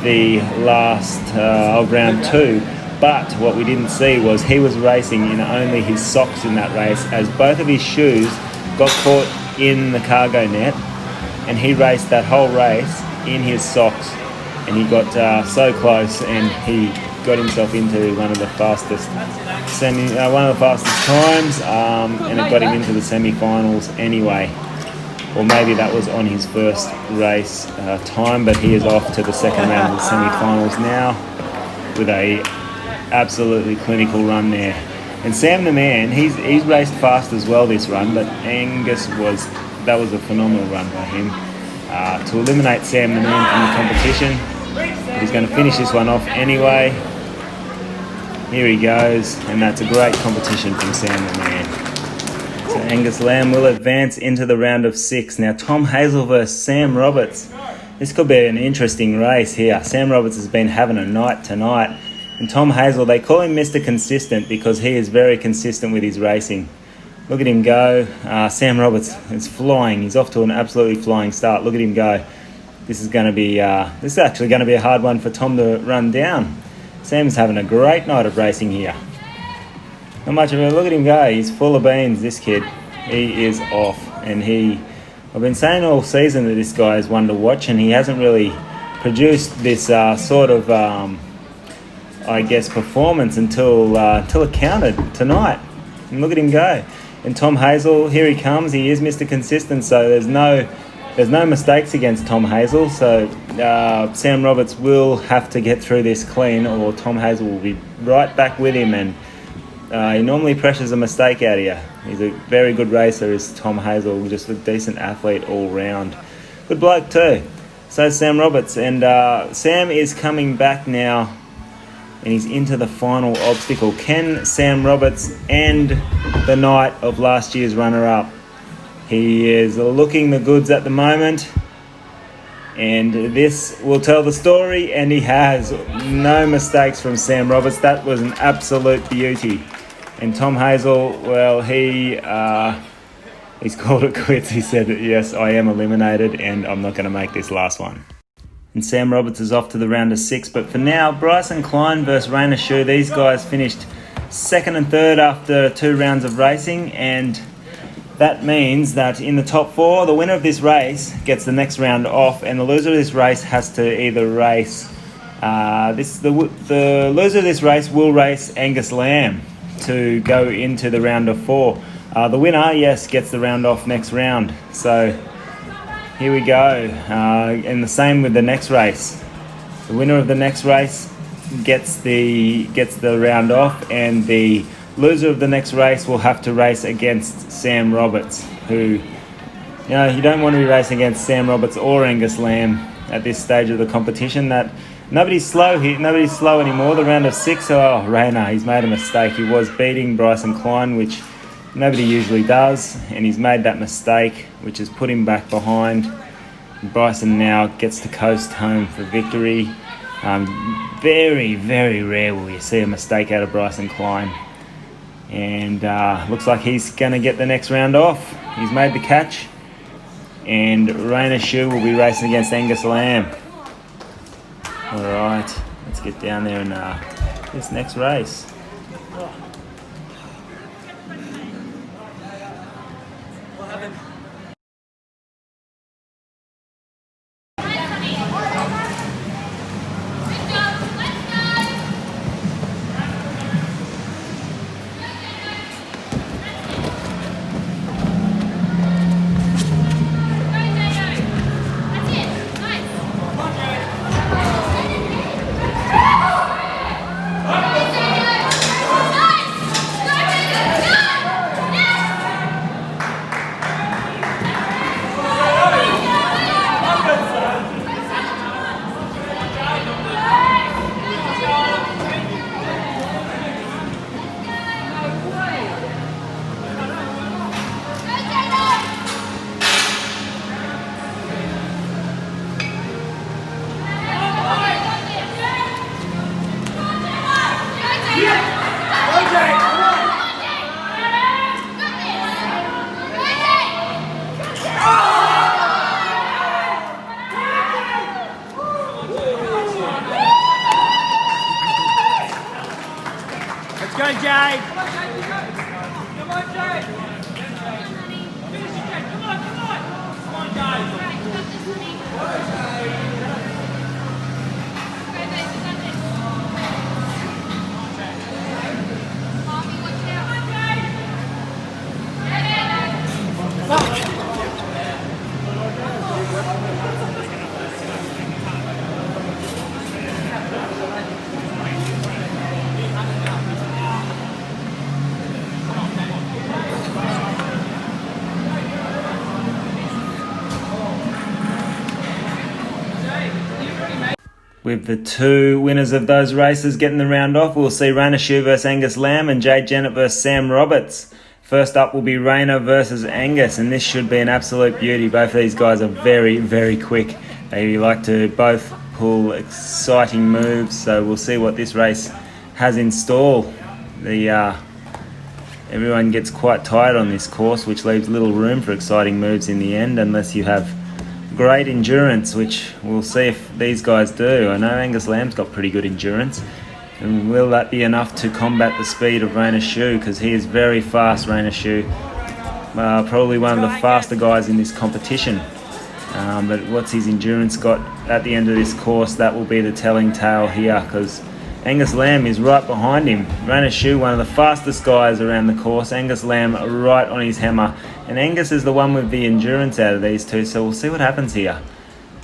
round 2. But what we didn't see was he was racing in only his socks in that race, as both of his shoes got caught in the cargo net, and he raced that whole race in his socks, and he got so close, and he got himself into one of the fastest times, and it got him into the semi-finals anyway. Or maybe that was on his first race time, but he is off to the second round of the semi-finals now with a absolutely clinical run there. And Sam the man, he's raced fast as well this run, but Angus that was a phenomenal run by him to eliminate Sam the man from the competition. He's going to finish this one off anyway. Here he goes, and that's a great competition from Sam the man. So Angus Lambe will advance into the round of 6. Now Tom Hazell versus Sam Roberts. This could be an interesting race here. Sam Roberts has been having a night tonight. And Tom Hazell, they call him Mr. Consistent because he is very consistent with his racing. Look at him go. Sam Roberts is flying. He's off to an absolutely flying start. Look at him go. This is actually going to be a hard one for Tom to run down. Sam's having a great night of racing here. Not much of a look at him go. He's full of beans, this kid. He is off. And I've been saying all season that this guy is one to watch, and he hasn't really produced this sort of, performance until it counted tonight. And look at him go. And Tom Hazell, here he comes. He is Mr. Consistent, so there's no mistakes against Tom Hazell. So Sam Roberts will have to get through this clean, or Tom Hazell will be right back with him. And he normally pressures a mistake out of you. He's a very good racer, is Tom Hazell, just a decent athlete all round. Good bloke too. So Sam Roberts, and Sam is coming back now, and he's into the final obstacle. Can Sam Roberts end the night of last year's runner-up? He is looking the goods at the moment, and this will tell the story, and he has no mistakes from Sam Roberts. That was an absolute beauty. And Tom Hazell, well, he's called it quits. He said, yes, I am eliminated, and I'm not going to make this last one. And Sam Roberts is off to the round of 6. But for now, Bryson Klein versus Rainer Schuh. These guys finished 2nd and 3rd after 2 rounds of racing, and that means that in the top 4, the winner of this race gets the next round off, and the loser of this race has to either race... the loser of this race will race Angus Lambe to go into the round of 4. The winner, yes, gets the round off next round. So here we go. And the same with the next race. The winner of the next race gets the round off, and the loser of the next race will have to race against Sam Roberts, who, you don't want to be racing against Sam Roberts or Angus Lambe at this stage of the competition. That nobody's slow here. Nobody's slow anymore. The round of 6. Oh, Rainer, he's made a mistake. He was beating Bryson Klein, which nobody usually does, and he's made that mistake, which has put him back behind. Bryson now gets to coast home for victory. Very, very rare will you see a mistake out of Bryson Klein. And looks like he's going to get the next round off. He's made the catch. And Rainer Schuh will be racing against Angus Lambe. Alright, let's get down there and this next race. Go, Jade! Come on, Jade! Finish it, Jade! Come on! Come on, With the 2 winners of those races getting the round off, we'll see Rainer Schuh versus Angus Lambe and Jade Genet versus Sam Roberts. First up will be Rainer versus Angus, and this should be an absolute beauty. Both of these guys are very, very quick. They like to both pull exciting moves, so we'll see what this race has in stall. Everyone gets quite tired on this course, which leaves little room for exciting moves in the end, unless you have great endurance, which we'll see if these guys do. I know Angus Lambe's got pretty good endurance, and will that be enough to combat the speed of Rainer Schuh? Because he is very fast, Rainer Schuh. Probably one of the faster guys in this competition. But what's his endurance got at the end of this course? That will be the telling tale here, because Angus Lambe is right behind him. Rainer Schuh, one of the fastest guys around the course. Angus Lambe right on his hammer. And Angus is the one with the endurance out of these two, so we'll see what happens here.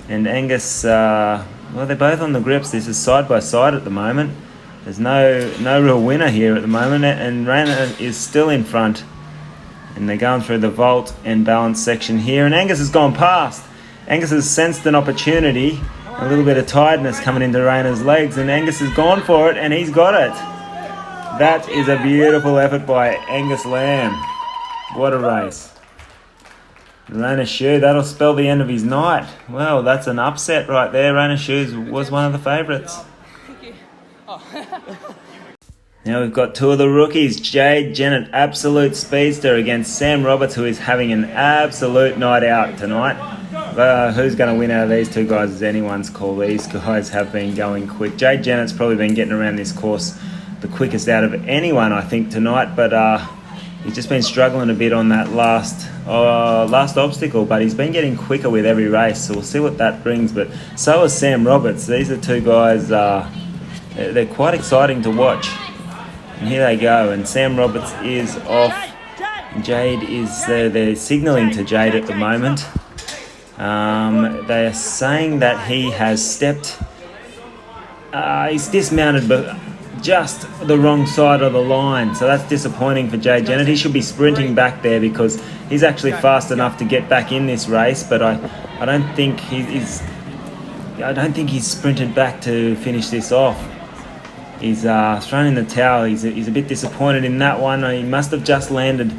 And Angus, well, they're both on the grips. This is side by side at the moment. There's no real winner here at the moment, and Rainer is still in front. And they're going through the vault and balance section here, and Angus has gone past. Angus has sensed an opportunity. A little bit of tiredness coming into Rainer's legs, and Angus has gone for it, and he's got it. That is a beautiful effort by Angus Lambe. What a race. Rainer Schuh, that'll spell the end of his night. Well, that's an upset right there. Rainer Schuh was one of the favourites. Now we've got two of the rookies, Jade, Genet, absolute speedster, against Sam Roberts, who is having an absolute night out tonight. Who's going to win out of these two guys is anyone's call. These guys have been going quick. Jade Genet's probably been getting around this course the quickest out of anyone, I think, tonight. But he's just been struggling a bit on that last obstacle. But he's been getting quicker with every race, so we'll see what that brings. But so is Sam Roberts. These are two guys, they're quite exciting to watch. And here they go, and Sam Roberts is off. Jade is, they're signalling to Jade at the moment. They are saying that he has stepped, he's dismounted but just the wrong side of the line, so that's disappointing for Jade Genet. He should be sprinting back there because he's actually fast enough to get back in this race, but I don't think he's sprinted back to finish this off. He's thrown in the towel. He's a bit disappointed in that one. He must have just landed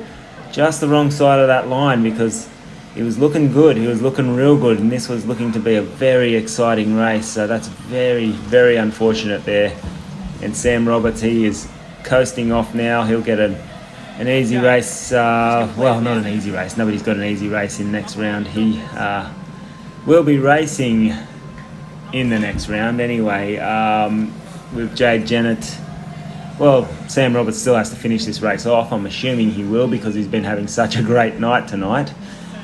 just the wrong side of that line, because he was looking good. He was looking real good, and this was looking to be a very exciting race. So that's very, very unfortunate there. And Sam Roberts, he is coasting off now. He'll get an easy race. Well, not an easy race. Nobody's got an easy race in next round. He will be racing in the next round anyway. With Jade Genet. Well, Sam Roberts still has to finish this race off. I'm assuming he will, because he's been having such a great night tonight.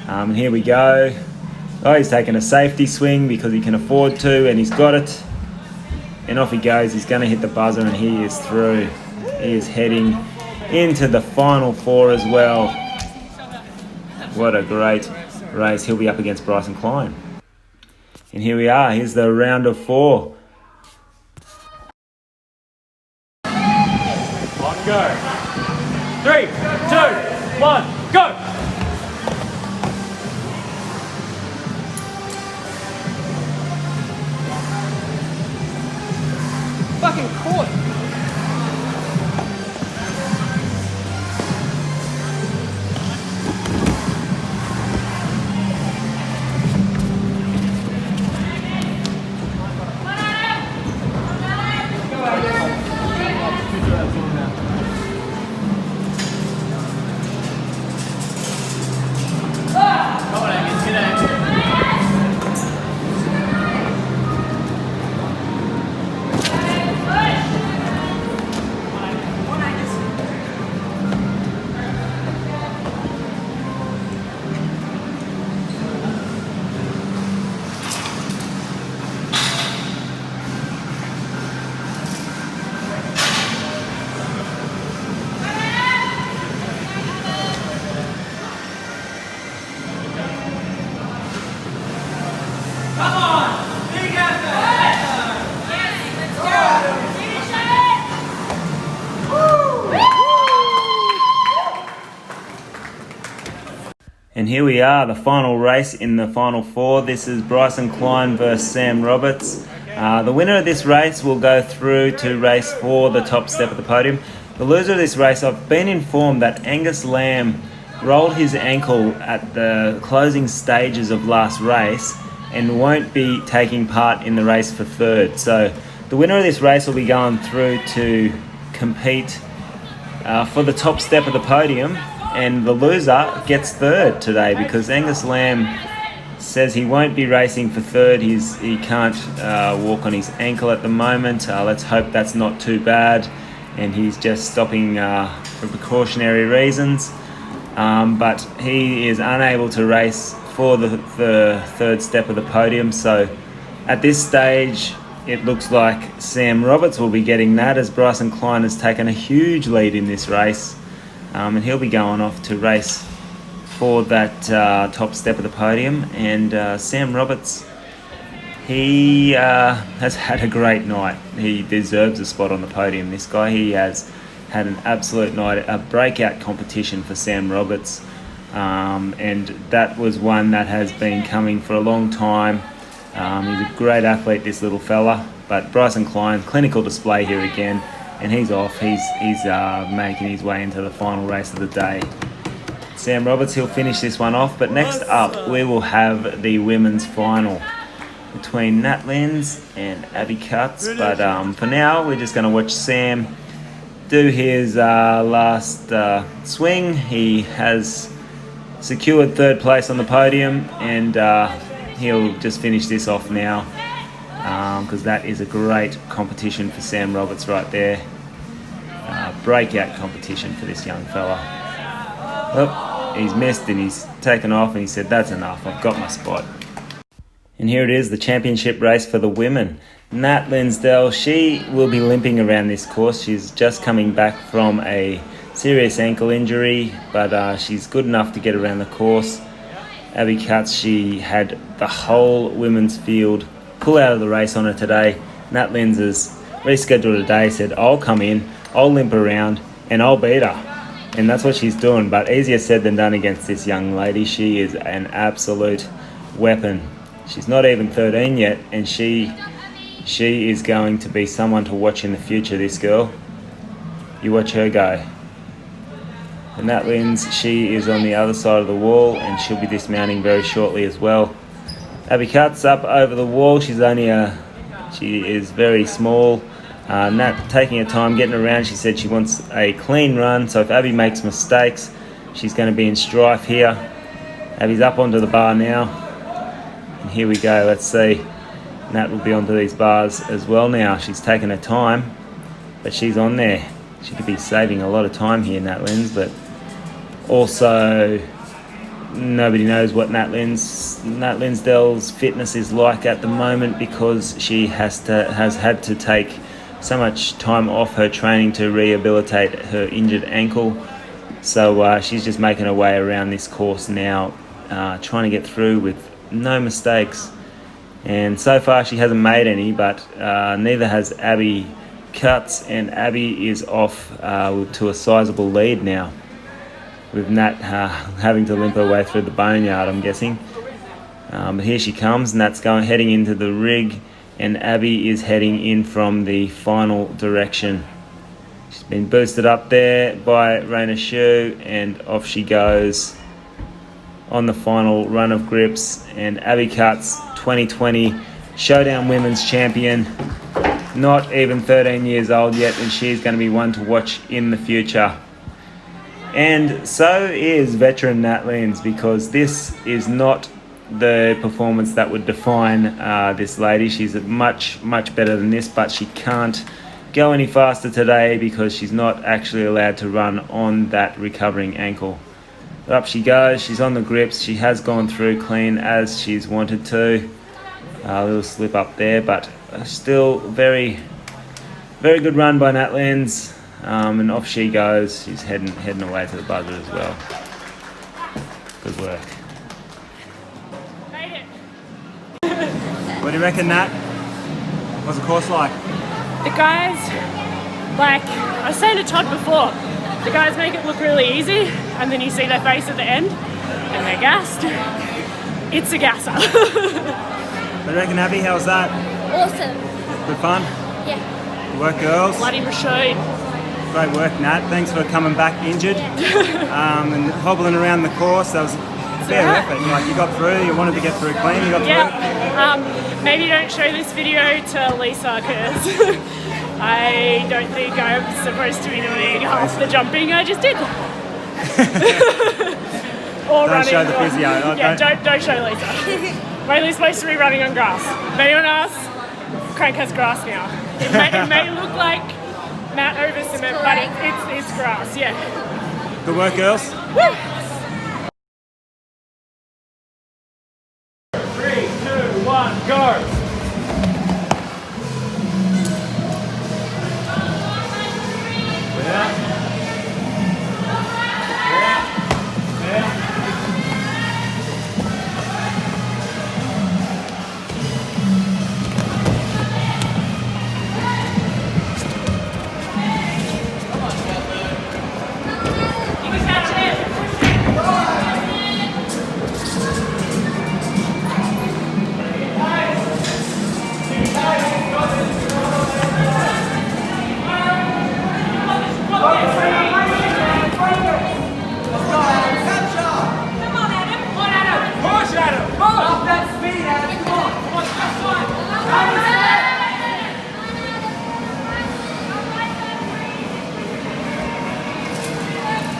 And here we go. Oh, he's taking a safety swing because he can afford to, and he's got it. And off he goes. He's going to hit the buzzer, and he is through. He is heading into the final four as well. What a great race. He'll be up against Bryson Klein. And here we are. Here's the round of four. Go. 3, 2, 1, go! Fucking caught! And here we are, the final race in the final four. This is Bryson Klein versus Sam Roberts. The winner of this race will go through to race for the top step of the podium. The loser of this race, I've been informed that Angus Lambe rolled his ankle at the closing stages of last race and won't be taking part in the race for third. So the winner of this race will be going through to compete for the top step of the podium, and the loser gets third today because Angus Lambe says he won't be racing for third. He can't walk on his ankle at the moment. Let's hope that's not too bad, and he's just stopping for precautionary reasons. But he is unable to race for the third step of the podium. So at this stage, it looks like Sam Roberts will be getting that, as Bryson Klein has taken a huge lead in this race. And he'll be going off to race for that top step of the podium. And Sam Roberts, he has had a great night. He deserves a spot on the podium, this guy. He has had an absolute night, a breakout competition for Sam Roberts. And that was one that has been coming for a long time. He's a great athlete, this little fella. But Bryson Klein, clinical display here again, and he's off. He's making his way into the final race of the day. Sam Roberts, he'll finish this one off. But next up, we will have the women's final between Nat Lins and Abbey Cutts. But for now, we're just going to watch Sam do his last swing. He has secured third place on the podium, and he'll just finish this off now, because that is a great competition for Sam Roberts right there. Breakout competition for this young fella. Oh, he's missed and he's taken off, and he said, that's enough, I've got my spot. And here it is, the championship race for the women. Nat Linsdell, she will be limping around this course. She's just coming back from a serious ankle injury, but she's good enough to get around the course. Abbey Cutts, she had the whole women's field pull out of the race on her today. Nat Lins has rescheduled today, said, I'll come in, I'll limp around, and I'll beat her. And that's what she's doing, but easier said than done against this young lady. She is an absolute weapon. She's not even 13 yet, and she is going to be someone to watch in the future, this girl. You watch her go. And Nat Lins, she is on the other side of the wall, and she'll be dismounting very shortly as well. Abbey Cutts up over the wall. She is very small. Nat taking her time getting around. She said she wants a clean run, so if Abbey makes mistakes, she's going to be in strife here. Abbey's up onto the bar now. And here we go. Let's see. Nat will be onto these bars as well now. She's taken her time, but she's on there. She could be saving a lot of time here, Nat Lins, but also nobody knows what Nat Linsdell's fitness is like at the moment, because she has had to take so much time off her training to rehabilitate her injured ankle. So she's just making her way around this course now, trying to get through with no mistakes. And so far she hasn't made any, but neither has Abbey Cutts, and Abbey is off to a sizable lead now, with Nat having to limp her way through the boneyard, I'm guessing. But here she comes. Nat's heading into the rig, and Abbey is heading in from the final direction. She's been boosted up there by Raina Shu, and off she goes on the final run of grips. And Abbey Cutts, 2020 Showdown Women's Champion, not even 13 years old yet, and she's going to be one to watch in the future. And so is veteran Nat Lins, because this is not the performance that would define this lady. She's much better than this, but she can't go any faster today because she's not actually allowed to run on that recovering ankle. But up she goes. She's on the grips. She has gone through clean as she's wanted to. A little slip up there, but still very good run by Nat Lins. And off she goes. She's heading away to the buzzer as well. Good work. Made it. What do you reckon, Nat? What's the course like? The guys, like I was saying to Todd before, the guys make it look really easy, and then you see their face at the end, and they're gassed. It's a gasser. What do you reckon, Abbey? How was that? Awesome. Good fun? Yeah. Good work, girls. Bloody Rashid. Great work, Nat. Thanks for coming back injured and hobbling around the course. That was That's fair alright. effort. Like, you got through, you wanted to get through clean, you got through. Yeah. Maybe don't show this video to Lisa because I don't think I'm supposed to be doing half the jumping I just did. Or Don't running. show the physio. Yeah, don't show Lisa. Mainly supposed to be running on grass. If anyone asks, Crank has grass now. It may look like mat over cement, but it's grass, yeah. Good work, girls. Woo! 3, 2, 1, go!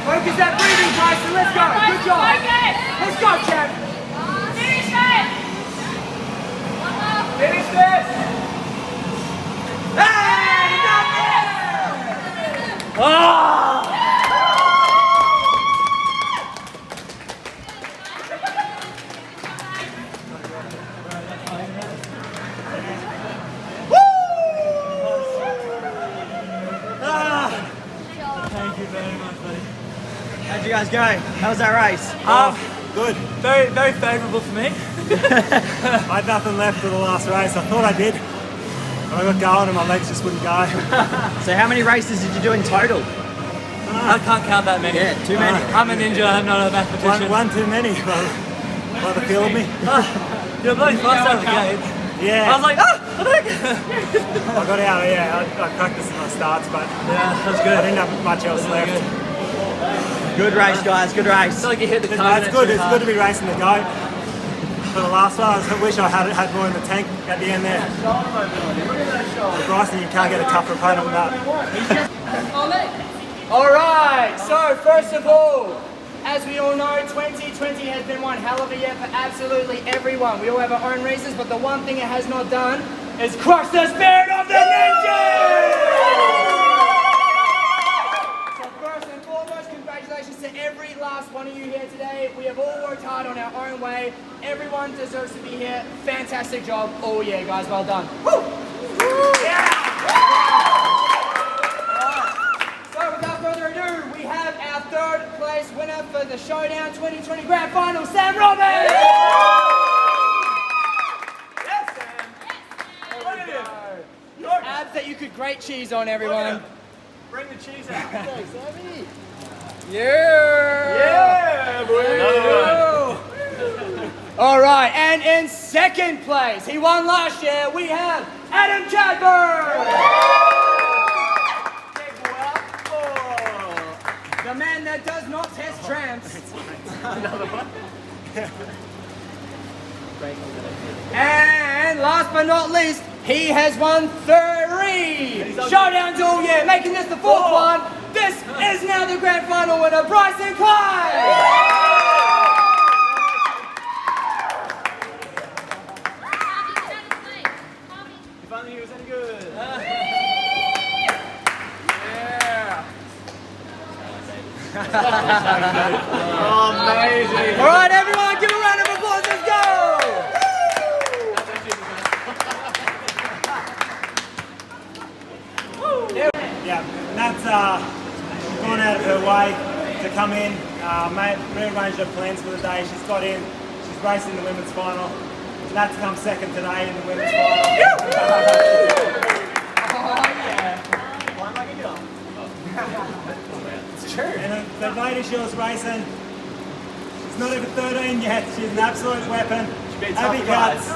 Focus that breathing, Bryson. Let's go. Good job. Let's go, Chad. Finish it. Finish this. Hey, you got this. Oh! Thank you very much, buddy. How'd you guys go? How was that race? Good. Very, very favourable for me. I had nothing left for the last race. I thought I did. But I got going and my legs just wouldn't go. So how many races did you do in total? I can't count that many. Yeah, too many. I'm a ninja, I'm not a mathematician. One too many. By the feel of me. You're bloody fast out of the gate. Yeah. I was like, I think. I got out, I practiced in my starts, but Yeah, that's good. I didn't have much else left. Good race, guys. Good race. It's like you hit the It's target. good. It's good to be racing the goat. For the last one, I wish I had more in the tank at the end there. Bryson, you can't get a tougher opponent than that. Alright, so first of all, as we all know, 2020 has been one hell of a year for absolutely everyone. We all have our own reasons, but the one thing it has not done is crush the spirit of the ninja! So first and foremost, congratulations to every last one of you here today. We have all worked hard on our own way. Everyone deserves to be here. Fantastic job all year, guys. Well done. Woo! Yeah! So without further ado, we have our third place winner for the Showdown 2020 Grand Final, Sam Robbins! Yes, Sam! Look at him! Abs that you could grate cheese on, everyone. Bring the cheese out. Thanks, Abbey. Yeah! Yeah, boy. All right, and in second place, he won last year, we have Adam Chadburn! The man that does not test tramps. Another one. And last but not least, he has won 3 Showdowns all year, making this the 4th one. This is now the grand final winner, Bryson Klein! If only he was any good. Amazing. All right, everyone, give a round of applause. Let's go! Yeah, Nat's gone out of her way to come in, rearranged her plans for the day. She's got in, she's racing the women's final. Nat's come second today in the women's final. It's true. And the lady she was racing, she's not even 13 yet. She's an absolute weapon. Abbey cuts.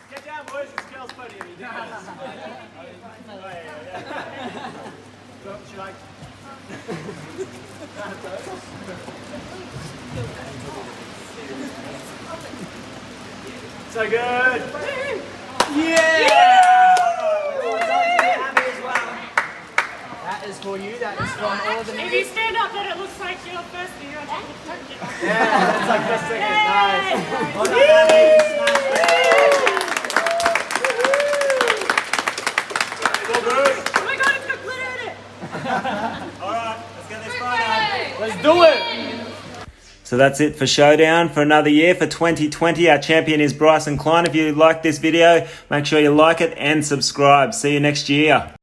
Get down, boys. It's girls' podium. You did this. Should I? So good. That is for you. That is from all of the If you stand up, then it looks like you're first and you're on top of the target. Yeah, that's like first second. Nice. Well done, Abby. All good. Oh my god, it's got glitter in it! Alright, let's get this photo. Let's do it. So that's it for Showdown for another year for 2020. Our champion is Bryson Klein. If you like this video, make sure you like it and subscribe. See you next year.